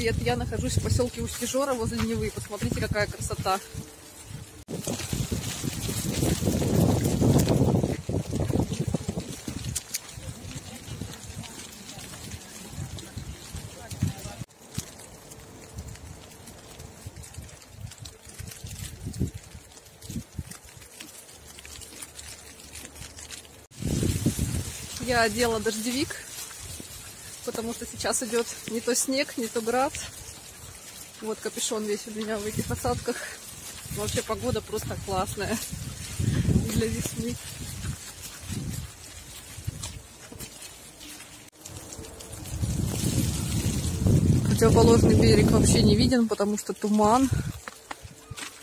привет! Я нахожусь в поселке Усть-Ижора возле Невы. Посмотрите, какая красота! Я одела дождевик, потому что сейчас идет не то снег, не то град. Вот капюшон весь у меня в этих осадках. Вообще погода просто классная для весны. Противоположный берег вообще не виден, потому что туман,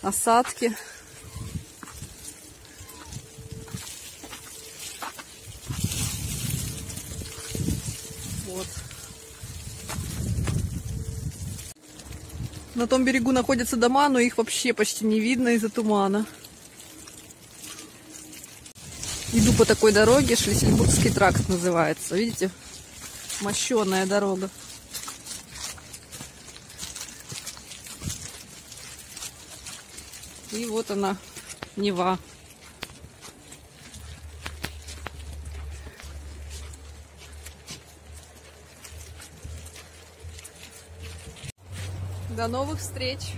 осадки. Вот. На том берегу находятся дома, но их вообще почти не видно из-за тумана. Иду по такой дороге, Шлиссельбургский тракт называется. Видите? Мощеная дорога. И вот она, Нева. До новых встреч!